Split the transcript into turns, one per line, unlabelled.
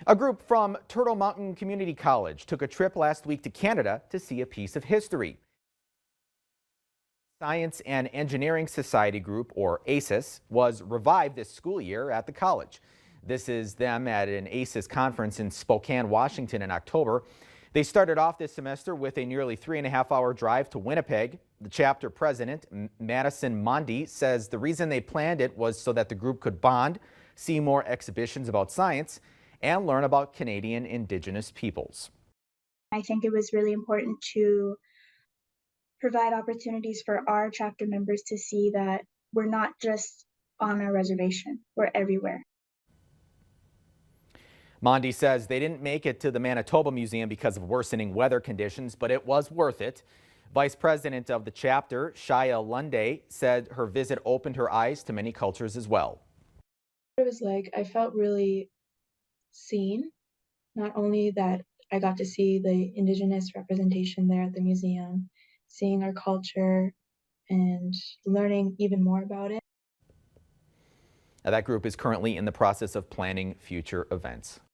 A group from Turtle Mountain Community College took a trip last week to Canada to see a piece of history. Science and Engineering Society group, or AISES, was revived this school year at the college. This is them at an AISES conference in Spokane, Washington in October. They started off this semester with a nearly 3.5-hour drive to Winnipeg. The chapter president, Madison Mondi, says the reason they planned it was so that the group could bond, see more exhibitions about science, and learn about Canadian Indigenous peoples.
I think it was really important to provide opportunities for our chapter members to see that we're not just on a reservation, we're everywhere.
Mondi says they didn't make it to the Manitoba Museum because of worsening weather conditions, but it was worth it. Vice President of the chapter, Shia Lunday, said her visit opened her eyes to many cultures as well.
It was like I felt really seen, not only that I got to see the Indigenous representation there at the museum, seeing our culture and learning even more about it.
Now, that group is currently in the process of planning future events.